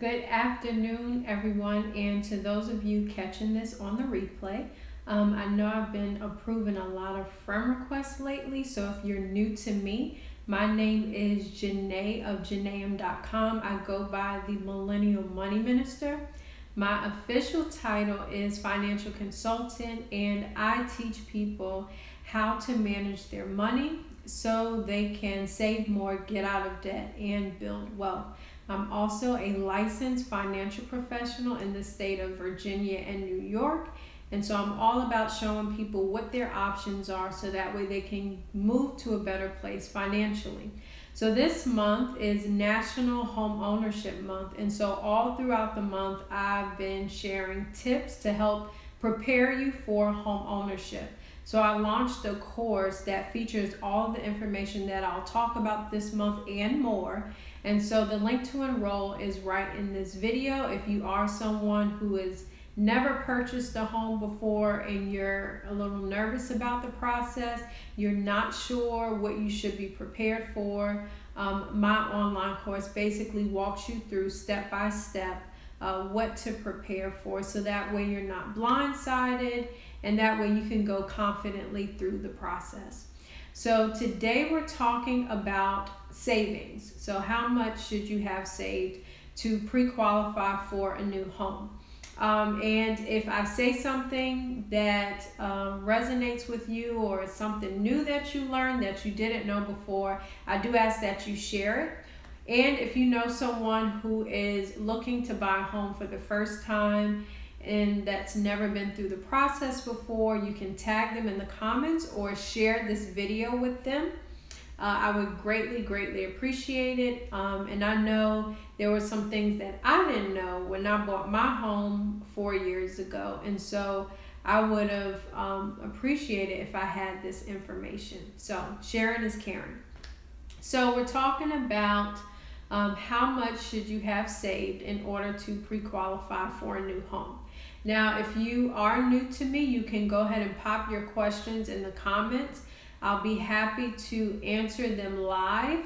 Good afternoon, everyone, and to those of you catching this on the replay. I know I've been approving a lot of friend requests lately, so if you're new to me, my name is Janae of Janaeum.com. I go by the Millennial Money Minister. My official title is Financial Consultant, and I teach people how to manage their money so they can save more, get out of debt, and build wealth. I'm also a licensed financial professional in the state of Virginia and New York. And so I'm all about showing people what their options are so that way they can move to a better place financially. So this month is National Home Ownership Month. And so all throughout the month, I've been sharing tips to help prepare you for home ownership. So I launched a course that features all the information that I'll talk about this month and more. And so the link to enroll is right in this video. If you are someone who has never purchased a home before and you're a little nervous about the process, you're not sure what you should be prepared for, my online course basically walks you through step by step what to prepare for, so that way you're not blindsided and that way you can go confidently through the process. So today we're talking about savings. So how much should you have saved to pre-qualify for a new home? And if I say something that resonates with you or something new that you learned that you didn't know before, I do ask that you share it. And if you know someone who is looking to buy a home for the first time and that's never been through the process before, you can tag them in the comments or share this video with them. I would greatly appreciate it. And I know there were some things that I didn't know when I bought my home 4 years ago. And so I would have appreciated if I had this information. So sharing is caring. So we're talking about how much should you have saved in order to pre-qualify for a new home. Now, if you are new to me, you can go ahead and pop your questions in the comments. I'll be happy to answer them live.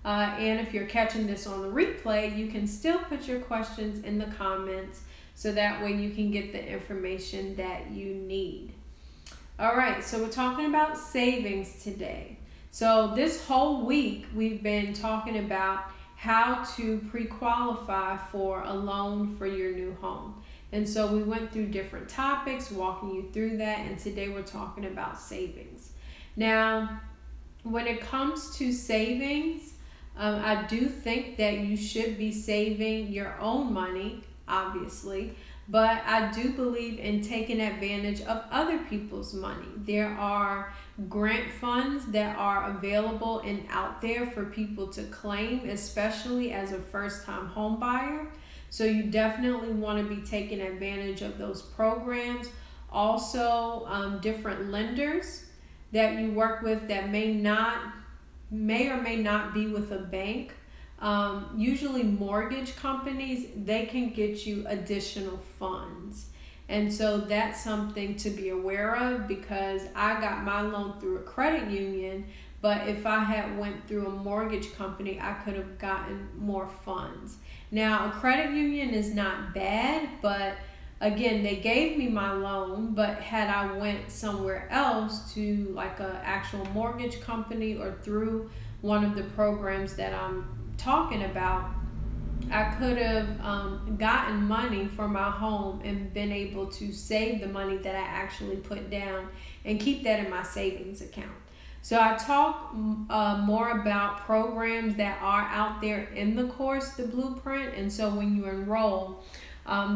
And if you're catching this on the replay, you can still put your questions in the comments so that way you can get the information that you need. All right, so we're talking about savings today. So this whole week, we've been talking about how to pre-qualify for a loan for your new home. And so we went through different topics, walking you through that, and today we're talking about savings. Now, when it comes to savings, I do think that you should be saving your own money, obviously, but I do believe in taking advantage of other people's money. There are grant funds that are available and out there for people to claim, especially as a first-time home buyer. So you definitely want to be taking advantage of those programs. Also, different lenders that you work with that may or may not be with a bank. Usually mortgage companies, they can get you additional funds. And so that's something to be aware of, because I got my loan through a credit union, but if I had went through a mortgage company, I could have gotten more funds. Now, a credit union is not bad, but again, they gave me my loan, but had I went somewhere else to like an actual mortgage company or through one of the programs that I'm talking about, I could have gotten money for my home and been able to save the money that I actually put down and keep that in my savings account. So I talk more about programs that are out there in the course, the blueprint. And so when you enroll,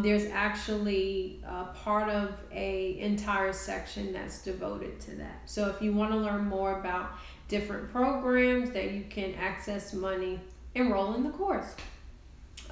there's actually part of an entire section that's devoted to that. So if you want to learn more about different programs that you can access money, enroll in the course.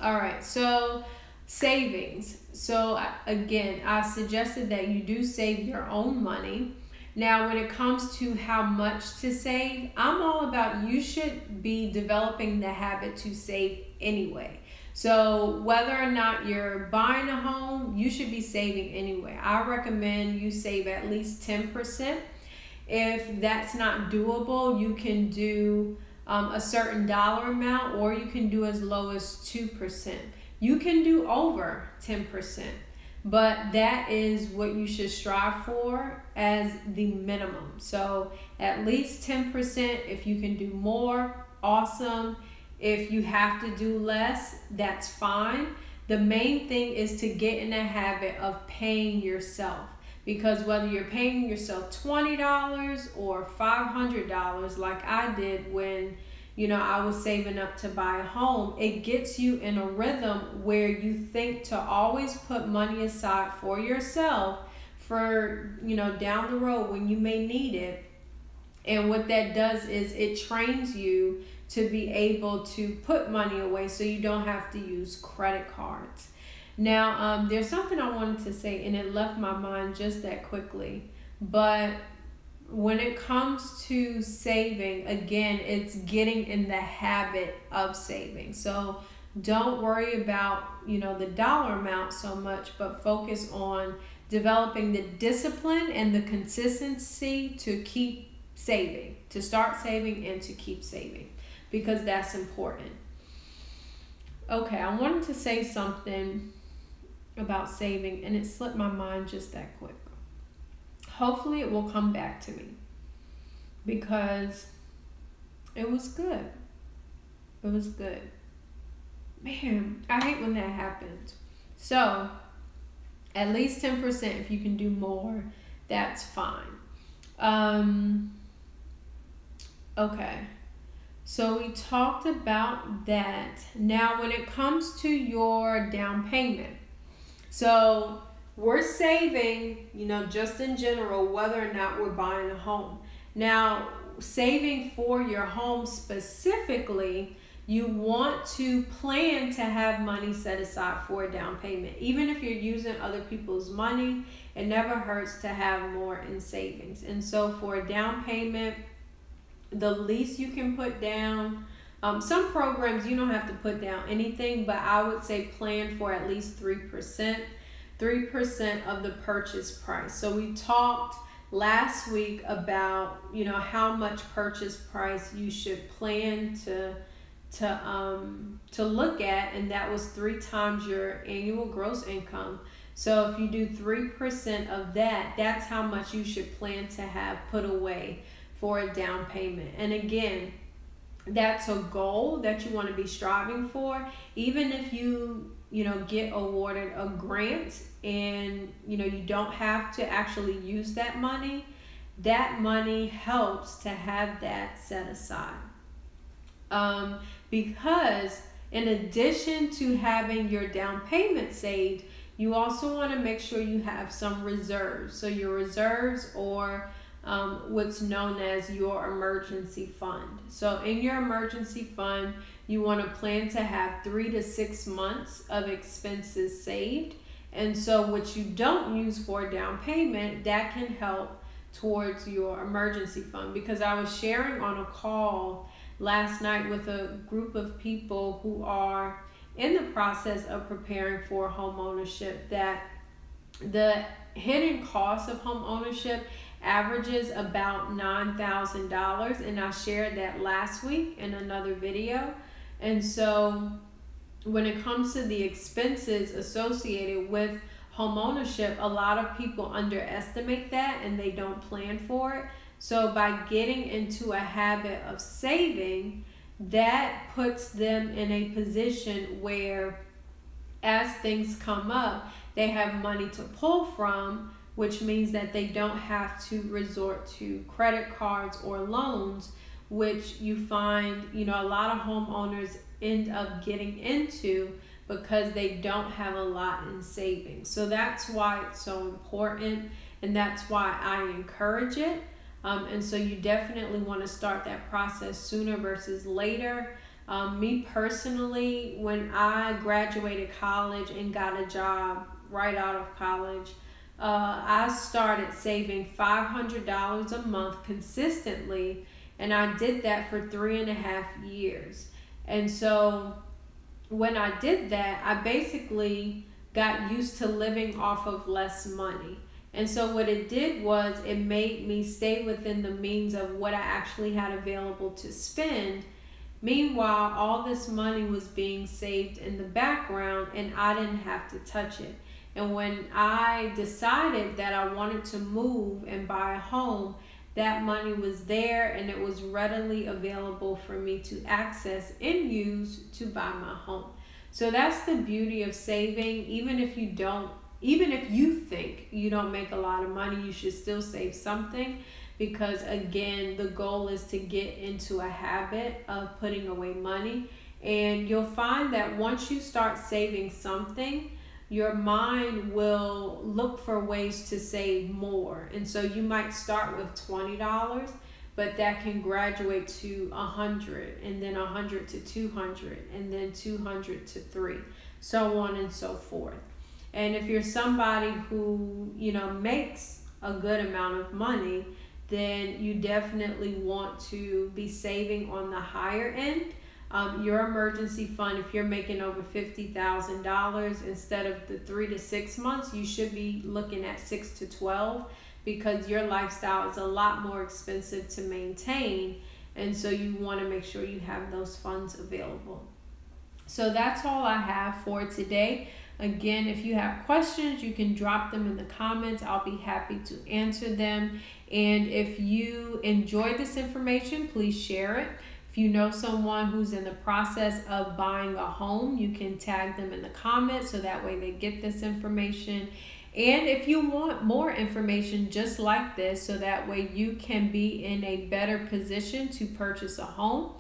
All right, so savings. So again, I suggested that you do save your own money. Now, when it comes to how much to save, I'm all about you should be developing the habit to save anyway. So whether or not you're buying a home, you should be saving anyway. I recommend you save at least 10%. If that's not doable, you can do a certain dollar amount, or you can do as low as 2%. You can do over 10%, but that is what you should strive for as the minimum. So at least 10%. If you can do more, awesome. If you have to do less, that's fine. The main thing is to get in a habit of paying yourself, because whether you're paying yourself $20 or $500 like I did when I was saving up to buy a home, it gets you in a rhythm where you think to always put money aside for yourself for, down the road when you may need it. And what that does is it trains you to be able to put money away so you don't have to use credit cards. Now, there's something I wanted to say and it left my mind just that quickly, but when it comes to saving, again, it's getting in the habit of saving. So don't worry about, the dollar amount so much, but focus on developing the discipline and the consistency to keep saving, to start saving and to keep saving, because that's important. Okay, I wanted to say something about saving and it slipped my mind just that quick. Hopefully it will come back to me because it was good. It was good. Man, I hate when that happens. So at least 10%. If you can do more, that's fine. Okay. So we talked about that. Now when it comes to your down payment, so we're saving, just in general, whether or not we're buying a home. Now, saving for your home specifically, you want to plan to have money set aside for a down payment. Even if you're using other people's money, it never hurts to have more in savings. And so for a down payment, the least you can put down, some programs you don't have to put down anything, but I would say plan for at least 3%. 3% of the purchase price. So we talked last week about, how much purchase price you should plan to look at, and that was 3 times your annual gross income. So if you do 3% of that, that's how much you should plan to have put away for a down payment. And again, that's a goal that you want to be striving for. Even if you get awarded a grant and, you don't have to actually use that money helps to have that set aside. Because in addition to having your down payment saved, you also want to make sure you have some reserves. So your reserves or what's known as your emergency fund. So in your emergency fund, you want to plan to have 3 to 6 months of expenses saved. And so what you don't use for a down payment, that can help towards your emergency fund. Because I was sharing on a call last night with a group of people who are in the process of preparing for home ownership that the hidden cost of home ownership averages about $9,000, and I shared that last week in another video. And so when it comes to the expenses associated with home ownership, a lot of people underestimate that and they don't plan for it. So by getting into a habit of saving, that puts them in a position where as things come up, they have money to pull from, which means that they don't have to resort to credit cards or loans, which you find, a lot of homeowners end up getting into because they don't have a lot in savings. So that's why it's so important, and that's why I encourage it. And so you definitely want to start that process sooner versus later. Me personally, when I graduated college and got a job right out of college, I started saving $500 a month consistently, and I did that for 3.5 years. And so when I did that, I basically got used to living off of less money. And so what it did was it made me stay within the means of what I actually had available to spend. Meanwhile, all this money was being saved in the background and I didn't have to touch it. And when I decided that I wanted to move and buy a home, that money was there and it was readily available for me to access and use to buy my home. So that's the beauty of saving. Even if you think you don't make a lot of money, you should still save something, because again, the goal is to get into a habit of putting away money. And you'll find that once you start saving something, your mind will look for ways to save more. And so you might start with $20, but that can graduate to $100, and then $100 to $200, and then $200 to $300, so on and so forth. And if you're somebody who, makes a good amount of money, then you definitely want to be saving on the higher end. Your emergency fund, if you're making over $50,000, instead of the 3 to 6 months, you should be looking at 6 to 12, because your lifestyle is a lot more expensive to maintain. And so you want to make sure you have those funds available. So that's all I have for today. Again, if you have questions, you can drop them in the comments. I'll be happy to answer them. And if you enjoyed this information, please share it. If you know someone who's in the process of buying a home, you can tag them in the comments so that way they get this information. And if you want more information just like this, so that way you can be in a better position to purchase a home,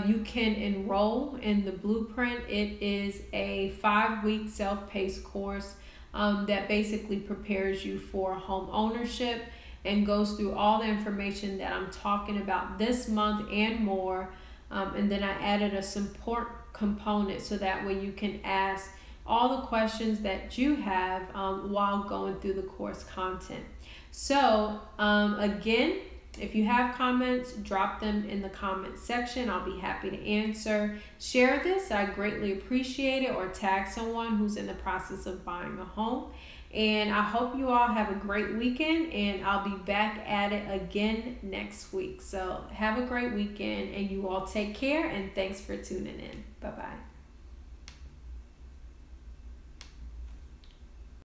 you can enroll in the Blueprint. It is a 5-week self-paced course that basically prepares you for home ownership and goes through all the information that I'm talking about this month and more. And then I added a support component so that way you can ask all the questions that you have while going through the course content. So again, if you have comments, drop them in the comment section. I'll be happy to answer. Share this, I greatly appreciate it, or tag someone who's in the process of buying a home. And I hope you all have a great weekend, and I'll be back at it again next week. So have a great weekend, and you all take care, and thanks for tuning in. Bye-bye.